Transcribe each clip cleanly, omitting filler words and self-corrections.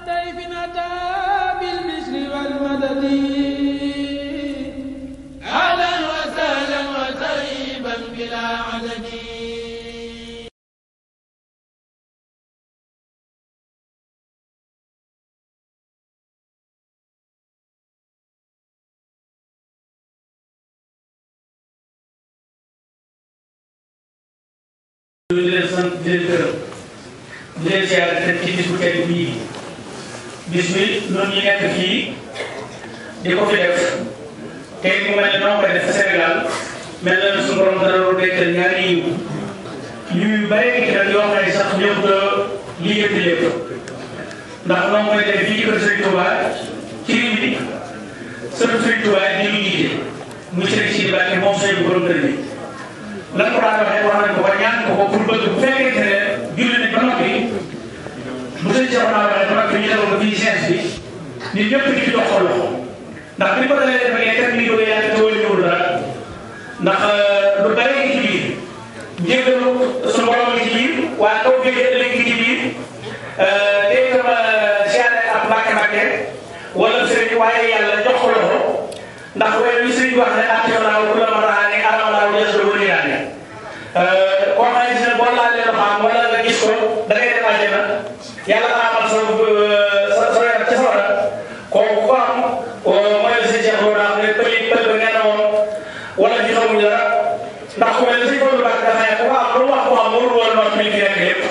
ضيف أتى بالبشر والمدد أهلا وسهلا وترحيبا بلا عدد. di leen sant di leen gërëm di leen ziare te ci bis bu tedd bii bis bi noonu ñu nekk fii di ko fi def tey mu mel ne noo koy def Sénégal mel na ne suñu borom dara doon dekkal ñaari yiw yu bare ki nag yoo xam ne sax ñëpp liggéey lépp ndax moom mooy def fii ci kër Serigne Touba ci réew mi sëriñ Serigne Touba di ñu jiite muy Serigne Sidi Mbacke moom suñu borom kër bi. lan ko daan waxee wax nañ ko ba ñaan ko pour bëgg bu fekkente ne julli nañ ba noppi bu sëñ Cheikh naa waxee ba noppi ñu defoon ko fii séance bi ñun ñëpp di ci jox ko loxo ndax bi ñu ko dalee def ak kat lii bëgg yàlla te wala ñëwul dara ndax lu bari ngi ci biir njëgalu suñu borom ngi ci biir waaye taw bi ëllëg ngi ci biir day dama siyaare ak Mbàkke wala sëriñ waaye yàlla jox ko loxo ndax wéy li sëriñ wax ne attention ku la ma raane amalaaw des la wëri raane koo xam ne boo laalee la xam wala nga gis ko da ngay dem àjjana yàlla amal sa yaram ca sawara kooku ko am mooy la sëñ Cheikh Lola ne pël ba nee na woon wala ñu xamuñ dara ndax ku mel ne sëñ Fallou Mbacke dafa ne ku am lu wax ko am warul woon noonu mi fi nekk lépp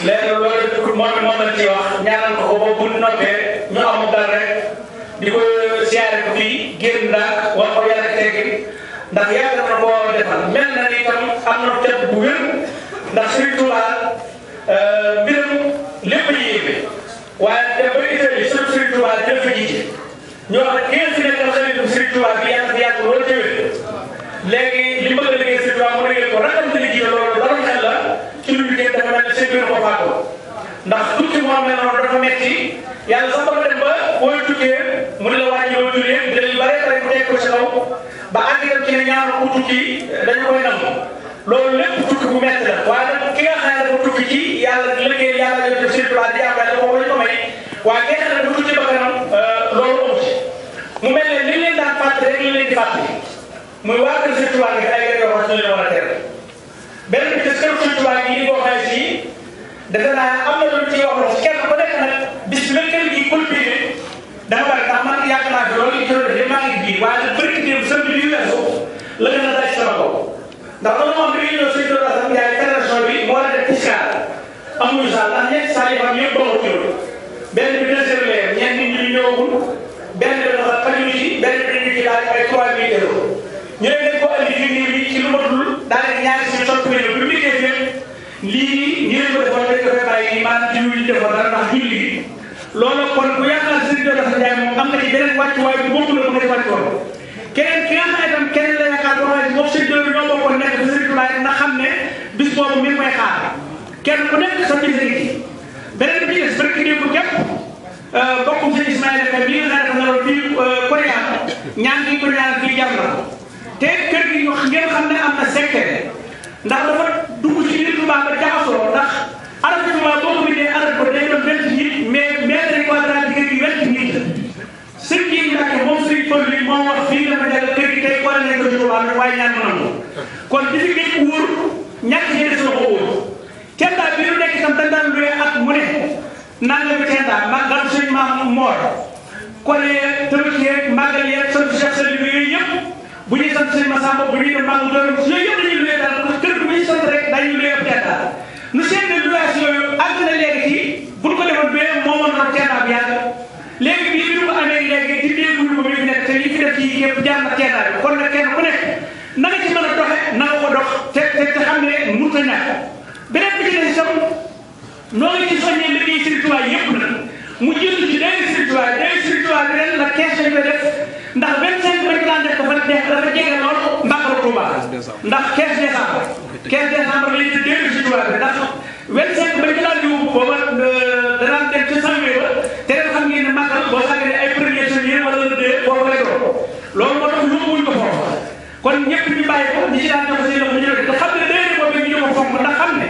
léegi loolu moom la ci wax ñaanal ko ba bu noppee ñu amul dara rek di ko siyaare ko fii génn ndax wax ko yàlla teggi ndax yàgg na koo defal mel na ni tam am na tedd bu wér ndax Serigne Touba mbiram lépp a yéeme waaye dem ba Italie sëñ Serigne Touba def fa jiite ñoo xam ne kenn fi nekkal Serigne Touba bi yàlla fi yàgg loolu ci wér léegi li bëgg a liggéey Serigne Touba mu liggéey ko rakam di liggéey loolu dara xel la ci lu liggéey dafa mel ne seen biir ko faatoo ndax tukki moo mel noonu dafa metti yàlla sax ba dem ba booy tukkee mu ne la wàññi loo jullee dinañ bare bare mu teg ko ci kaw ba àgg dem ci ne ñaar ku tukki dañu koy nangu loolu lépp tukki bu metti la waaye nag ki nga xam ne dafa tukki ci yàlla liggéey yàlla def seen place di jàppale ko lañ ko may waaye ki nga xam ne dafa tukki ba kanam loolu amu ci mu mel ne li leen daan fàtte rek li leen di fàtte muy waa kër Sëñ Tuubaa gi ay yoo xam ne leen war a tere benn bi des kër Sëñ Tuubaa gi di ko xamee si defe naa am na lu ci wax kenn ku nekk nag bis bi la kër gi cultivé dafa bari ndax man yàgg naa fi loolu ci loolu maa ngi bii waaye nag bëri démb sëñ bi weesu la gën a daj sama kaw ndax loolu moom bi ñëw sëñ Dora Assane Ndiaye fédération bi moo war a def fiscal amuñu saal ndax ñetti saal yi am yëpp doxul ci loolu benn bi réservé leen ñenn nit ñi ñëwagul benn bi dafa xajuñu ci benn bi ñu ci daal ay 3000 euros ñu ne dañ ko andi fii nii ci lu matul daanaka ñaari si soppi bi mu liggéey fépp lii ñu leen ko defoon dañ ko fay bàyyi maanaam jiw yi defoon dara ndax julli gi loolu kon bu yaakaar Serigne Dora Assane Ndiaye moom am na ci beneen wàccuwaay bu bokkul la bu nga ci wàccuwoon keneen ki nga xam ne itam keneen la yaakaar boo xam ne moom Serigne Dora ñoo bokkoon nekk ba Serigne Touba na xam ne bis boobu mi ngi koy xaar kenn ku nekk sa bis ngi ci beneen bi ci des barki démb képp bokkum sëñ Ismaïla Ka bi nga xam ne dafa fii Korea ñaan gi ko ñaan fii jar na te kër gi ngeen xam ne am na secret ndax dafa dugg ci biir Touba ba jaxasoo ndax arab Touba boo ko bindee arab ko day doon 20 nit mais mètre quadrat kër gi 20 nit sëñ yi Mbacke moom sëñ Paul li moo wax fii dafa jàll kër gi tey war nañ ko ci Touba waaye ñaan mën ko kon bi fi gëj wóor ñàkk ci des na ko wóor tendaa bi lu nekk itam dañ daan luye at mu ne nanga bi tendaa màggal sëñ maam Mor kon tamit yeeg màggal yeeg sant Cheikh Sali bi yooyu yëpp bu ñuy sant sëñ Massamba bu ñuy dem màggal doon yooyu yëpp dañuy luye daal kër gi bu ñuy sant rek dañuy luye ab tendaa nu seen ne luyaas yooyu àgg na léegi ci buñ ko defoon bee moomoon na tendaa bi yàgg léegi bii bi ñu ko amee léegi di déglu ko mi fi nekk te li fi def ci yëpp jaar na tendaa bi kon nag kenn ku nekk na nga ci mën a doxe na nga ko dox te xam ne mënut a ñàkk beneen bi ci des itam noo ngi ci soññee liggéey Serigne Touba yëpp nag mu jënd ci day Serigne Touba bi ren la 15 lañ koy def ndax 25 bañ ko daan def dafa jege lool Mbacke Touba ndax 15 décembre lañ ci dégg Serigne Touba bi ndax 25 bañ ko daan yóbbu booba danaan dem ci janvier ba te ren xam ngeen ne màggal boo sàggee ay premier janvier wala le 2 boobu lay doon loolu moo tax yóbbuwuñ ko foofu kon ñëpp ñu bàyyi ko ñi ci daan jox seen loxo ñu joxe te xam ne day boobu ñu ko fonk ndax xam ne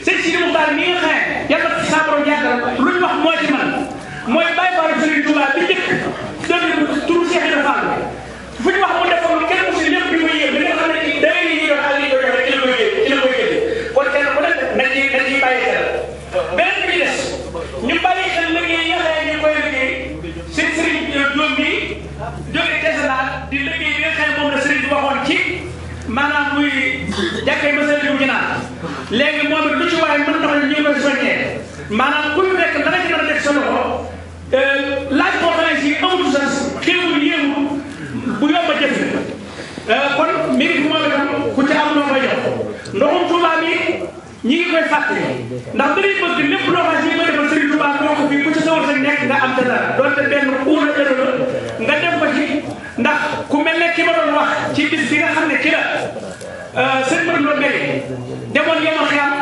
sëñ Sidi Muxtaar mi nga xam ne yàlla ci saa borom yàggal lu ñu wax moo ci man léegi moom it lu ci waaye mën na ko ñu ngi koy soññee maanaam ku ñu nekk dana ci mën a def sa loxo laaj boo xam ne si amul sa xéewul yéemu bu yomb a jëf kon mi ngi moom itam ku ci am noo koy jox ndoxum Touba mi ñi ngi koy fàttali ndax dañuy bëgg lépp loo xam ne ñu ko defal Serigne Touba moo ko fii ku ci sawar sa nekk nga am te dara doonte benn uuna ëllëg nga def ko ci ndax ku mel ne ki ma doon wax ci bis bi nga xam ne ki la sëñ Modou Lo Mbéri demoon yomal xiyam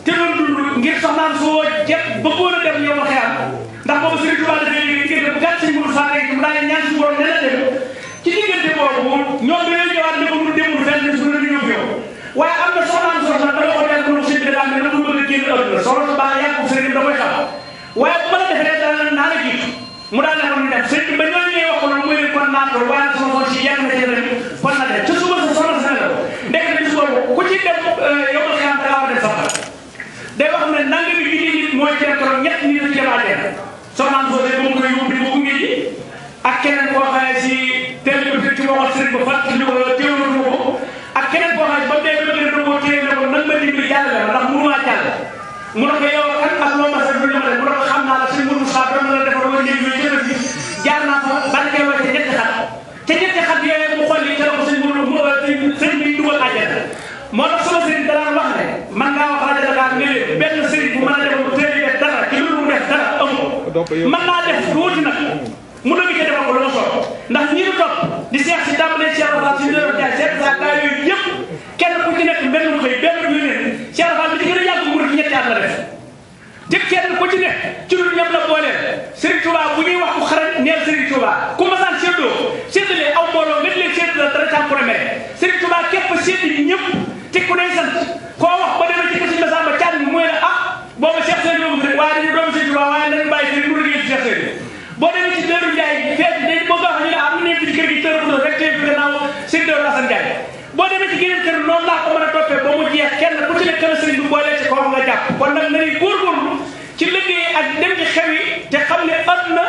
te doon dund ngir soxnaan soo jëpp bëggoon a dem yomal xiyam ndax boobu Serigne Touba dafay liggéey diggante bu gàtt sëñ Modou Fall rek mu daal ñaan suñu borom ne la dem ci diggante boobu ñoom dañoo ñëwaat ne ko mu demul fenn su la ñëw yow waaye am na soxnaan soo sax dama ko def ko sëñ bi daal ne na ko bëgg a génn àdduna soxna su baax yàgg sëriñ da koy xam waaye bu ma la defee dana naa la jiitu mu daal ne ko ñu dem sëñ bi ba ñooñu ñëwee wax ko noonu muy leen kon naan ko waaye sama xool si yàgg na ci dem kon na dem ca suba sa soxna sa la ndekk na bis boobu ku ci dem yow ma xam da war a def sax day wax ne nanga bi junni nit mooy cee toog ñett nit la ci jamaatee soxnaan soo ba mu koy yóbbu di ko gunge ji ak keneen koo xam ne si teel bi ci waxal sëriñ ba fàttali ko teewlu ko ak keneen koo xam ne ba dee ba gën a dogoo téye ne ko nag ma dimbali jàll la ndax mënumaa jàll mu ne ko yow kan ak loo ma sa du ma def mu ne ko xam naa la suñ mënu saa dama la defar wala ñëw yooyu jëlee fi jaar naa fa barkee wa ca ñetti xat yooyu mu xool yi te la ko sëñ mënu sëñ bi dugal àjjana moo tax sama sëriñ danaan wax ne man ngaa wax rajo Dakar ne leen benn sëriñ bu mën a defal téere def dara ci lu mu def dara amul mën naa def tuuti nag mu dëgg ca defal ko lu ma soxla ndax ñi ñu topp di seex si tàmbalee Cheikh Rafal si dëro jaay seet saa gaa yooyu yëpp kenn ku ci nekk benn xëy benn yu ne Cheikh Rafal bi ci gën a yàgg mu ñetti at la def te kenn ku ci nekk ci lu ñëpp la boole Serigne Touba bu ñuy wax ku xarañ neel Serigne Touba ku masaan séddalee aw mbooloo nga leen sédd la dara caa premier Serigne Touba képp sédd ñi ñëpp te ku day sant koo wax ba demee ci kër si Massamba Thiam bi mooy la ah boobu Cheikh Seydi boobu rek waaye dañu doomu Serigne Touba waaye nañu bàyyi Serigne mu liggéey ci Cheikh Seydi boo demee ci Dóoru Ndiaye feet dañ boo ko wax ñu ne am na ci kër gi tërëb rek tey fi gannaaw sëñ Dóoru Assane Ndiaye boo demee ci geneen kër noonu laa ko mën a toppee ba mu jeex kenn ku ci nekk kër sëriñ bi boole ci kaw nga jàpp kon nag nañuy góorgóorlu ci liggéey ak dem ci xew yi te xam ne àdduna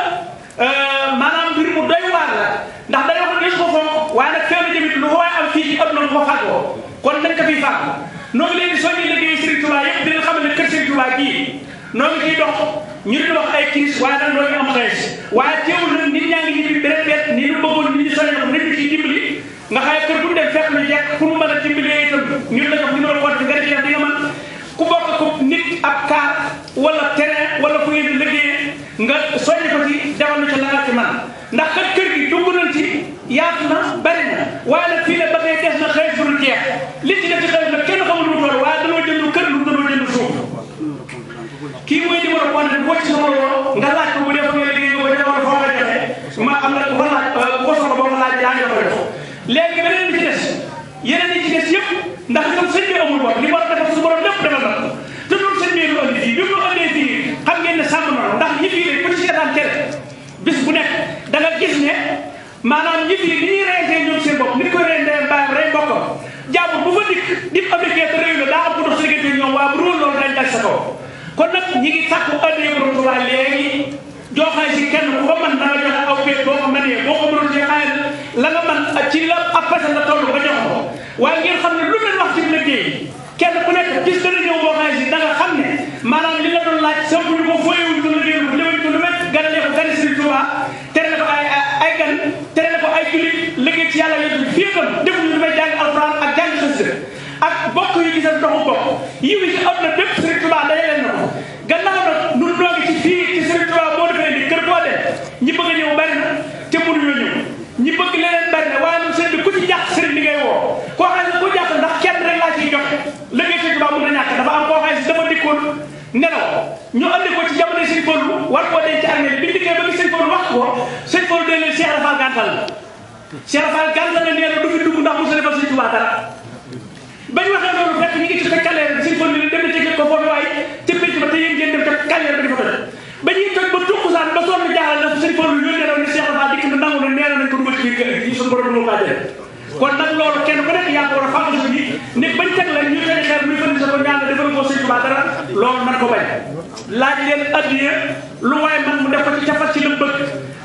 maanaam mbir mu doy waar la ndax dañoo ko gis ko fonk waaye nag feew na tamit lu ko waaye am fii ci àdduna lu ko fàggoo kon nañ ko fiy fàgg noo ngi leen di soññi liggéey Serigne Touba yëpp dina xam ne kër Serigne Touba gii noo ngi ciy dox ñu di wax ay kiis waaye nag noo ngi am xees waaye teewul nag nit ñaa ngi ñibbi beneen bet ni ñu bëggoon nit ñi soññi ko nit ñi ciy dimbali nga xaye kër bu ñu dem fekk lu jekk fu mu mën a dimbalee itam ñu la jox numéro compte nga def di nga mën ku bokk ko nit ab kaar wala terrain wala fu ngeen di liggéeyee nga soññi ko ci defal lu ci la ci man ndax kat kër gi dugg nañ ci yaatu na bari na waaye nag fii la ba tey des na xëy bu dul jeex li ci def ci xëy nag kenn xamul lu mu toll waaye danoo jënd kër lu danoo jënd suuf kii mooy numéro compte boo ci soxla woo nga laaj ko bu dee fa nga liggéey nga ko defal foo nga joxe ma am na ko laaj bu ko soxla boo ko laaj yaa ngi la ko def léegi beneen bi ci des yeneen yi ci des yëpp ndax ñoom sëñ bi amul bopp li war a defal su borom lépp defal na te loolu sëñ bi lu andi fii bi mu andee fii xam ngeen ne sàmm na ndax ñi fii rek ku ci seetaan tere bis bu nekk da nga gis ne maanaam ñi fii ni ñuy reyantee ñoom seen bopp ni ñu koy reyantee bàyyam rey mbokkam jàmm bu fa dikk di américain te réew la daa am ko dox sa diggante ñoom waa bu róol loolu dañ dal sa kaw kon nag ñi ngi sàkku addee borom Touba léegi joxaay si kenn ku ko mën da nga joxe aw béy boo ko mënee boo ko mënul ci xaay la nga mën ci la ab personne la toll nga jox ko waaye ngeen xam ne lu leen wax ci liggéey kenn ku nekk gis dana ñëw boo xaay si da nga xam ne maanaam li la doon laaj sëmpuñu ko fooyewuñ ko liggéey ko léwuñ ko lu met ganalee ko gane Serigne Touba tere ko ay gan tere ko ay jullit liggéey ci yàlla yéen fii itam defuñu lu may jàng alxuraan ak jàng xasida ak bokk yu gisal doxu bokk yi wi ci àdduna bépp Serigne Touba daje leen na ko gannaaw nag nun noo ngi ci fii ci Serigne Touba boo defee ni kër boo dem ñi bëgg a ñëw bari na te mënuñoo ñëw ñi bëgg leneen bari na waaye nag sëriñ bi ku ci jàpp sëriñ bi ngay woo koo xam ne ku jàpp ndax kenn rek laa ciy joxe liggéey Serigne Touba mën na ñàkk dafa am koo xam ne dafa dikkoon nelaw ñu andi ko ci jamono Serigne Fallou war koo denc ci armée bi dikkee ba Serigne Fallou wax ko Serigne Fallou day leen Cheikh Rafal gàntal Cheikh Rafal gàntal na nee na du fi dugg ndax mosu defal Serigne Touba dara ba ñu waxee loolu fekk ñu ngi ci kaleer bi Serigne Fallou dem na tëjee ko foofu waaye ca pénc ba te yéen ngeen dem ca kaleer ba di fa toj ba ñuy toj ba tukkusaan ba sonn jaaxal na Serigne Fallou yónnee na ne Cheikh Rafal dikk na nangu na nee nañ ko dugal ci biir suñu borom moo kaa jël kon nag loolu kenn ku nekk yaa ko war a fàgg suñu nit bañ teg la ñu tegi xeer muy fënd sa ko ñaan defal ko Serigne Touba dara loolu nan ko bañ laaj leen addiya lu waaye man mu def ko ci ca fas ci lu bëgg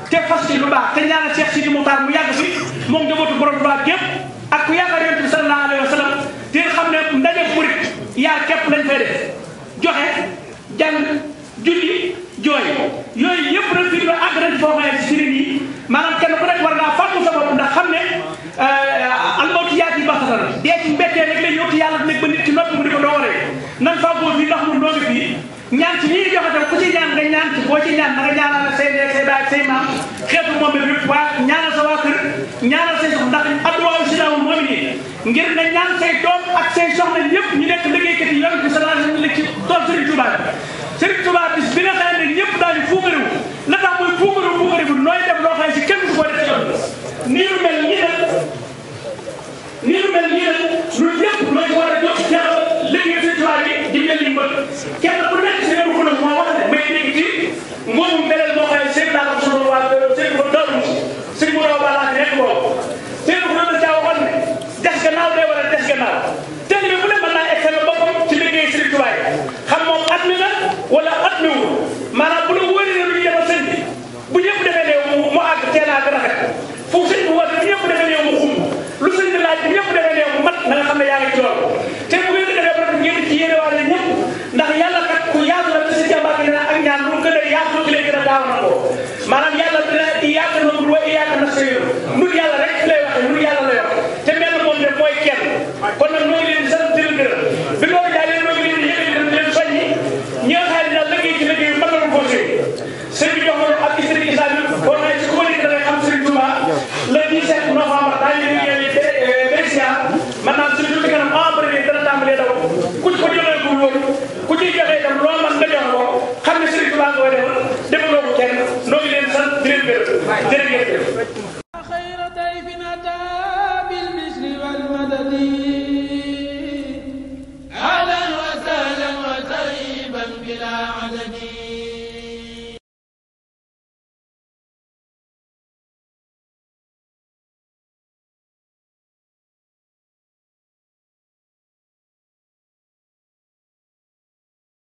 te fas ci lu baax te ñaanal Cheikh Sidi Moukhtar mu yàgg fi moom njabootu borom Touba gépp ak ku yaakaar Yonent bi sallallahu alayhi wa sallam te xam ne ndaje murit yaa képp lañ lañ fay def joxe jàng julli jooy yooyu yëpp rek fii ba àgg nañ foo xamee si sëriñ yi maanaam kenn ku nekk war ngaa fàttu sa bopp ndax xam ne almawtu yaati baxtatan dee ci mbettee rek la yóotu yàlla nekk ba nit ci noppi mu di ko doowaree nan fàggoo fii ndax mun doongi fii ñaan ci ñii joxe tam ku ci ñaan nga ñaan ci boo ci ñaan na nga ñaanal say neeg say baay say maam xeetu moom bi yëpp waa ñaanal sa waa kër ñaanal say soxna ndax adduwaaw si daawul moom nii ngir nga ñaan say doom ak say soxna ñëpp ñu nekk liggéeykat yi yonent bi sallallahu alayhi wa sallam ci tool Serigne Touba Serigne Touba bis bi nga xam ne ñëpp daal di fuukarewu la tax muy fuukarewu nooy def loo xam ne si kenn du ko def ci yoon nii lu mel nii nag lu yëpp looy war a jox jaxal liggéey Serigne Touba bi di mel ni mbëgg kenn ku nekk si réew mi moo wax ne may dégg ci moomu melel moo xam ne seen naa ko sonal waa seen ko doon sëñ bu raw balaa nekk boobu seen ko doon caa waxoon ne des gannaaw day war a des gannaaw tey bi bu ne mën naa excellé boppam ci liggéey Serigne Touba yi xam moom at mi la wala at mi wul maanaam bu la wóoree ne lu ñu defal sëñ bi bu ñëpp defee ne mu àgg teel a rafet fu sëñ bi woote bu ñëpp defee ne mu xumb lu sëñ bi laaj bu ñëpp defee ne mu mat na nga xam ne yaa ngi ci loolu te bu ngeen defee ba ngeen ci yéene waale ñëpp ndax yàlla kat ku yaatu la ci si jàmbaar gi ak ñaan lu gën a yaatu ci lay gën a gaaw na ko maanaam yàlla dina yaatu na wa yaatu na sëy nun yàlla rek lay waxe nun yàlla lay wax te mel moom de mooy kenn kon nag noo ngi leen di sant di leen gërëm bi loolu jaalee noo ngi leen di yëkkati leen soññi ñi nga xam ne daal liggéey ci liggéey mën na ko sëy bi jox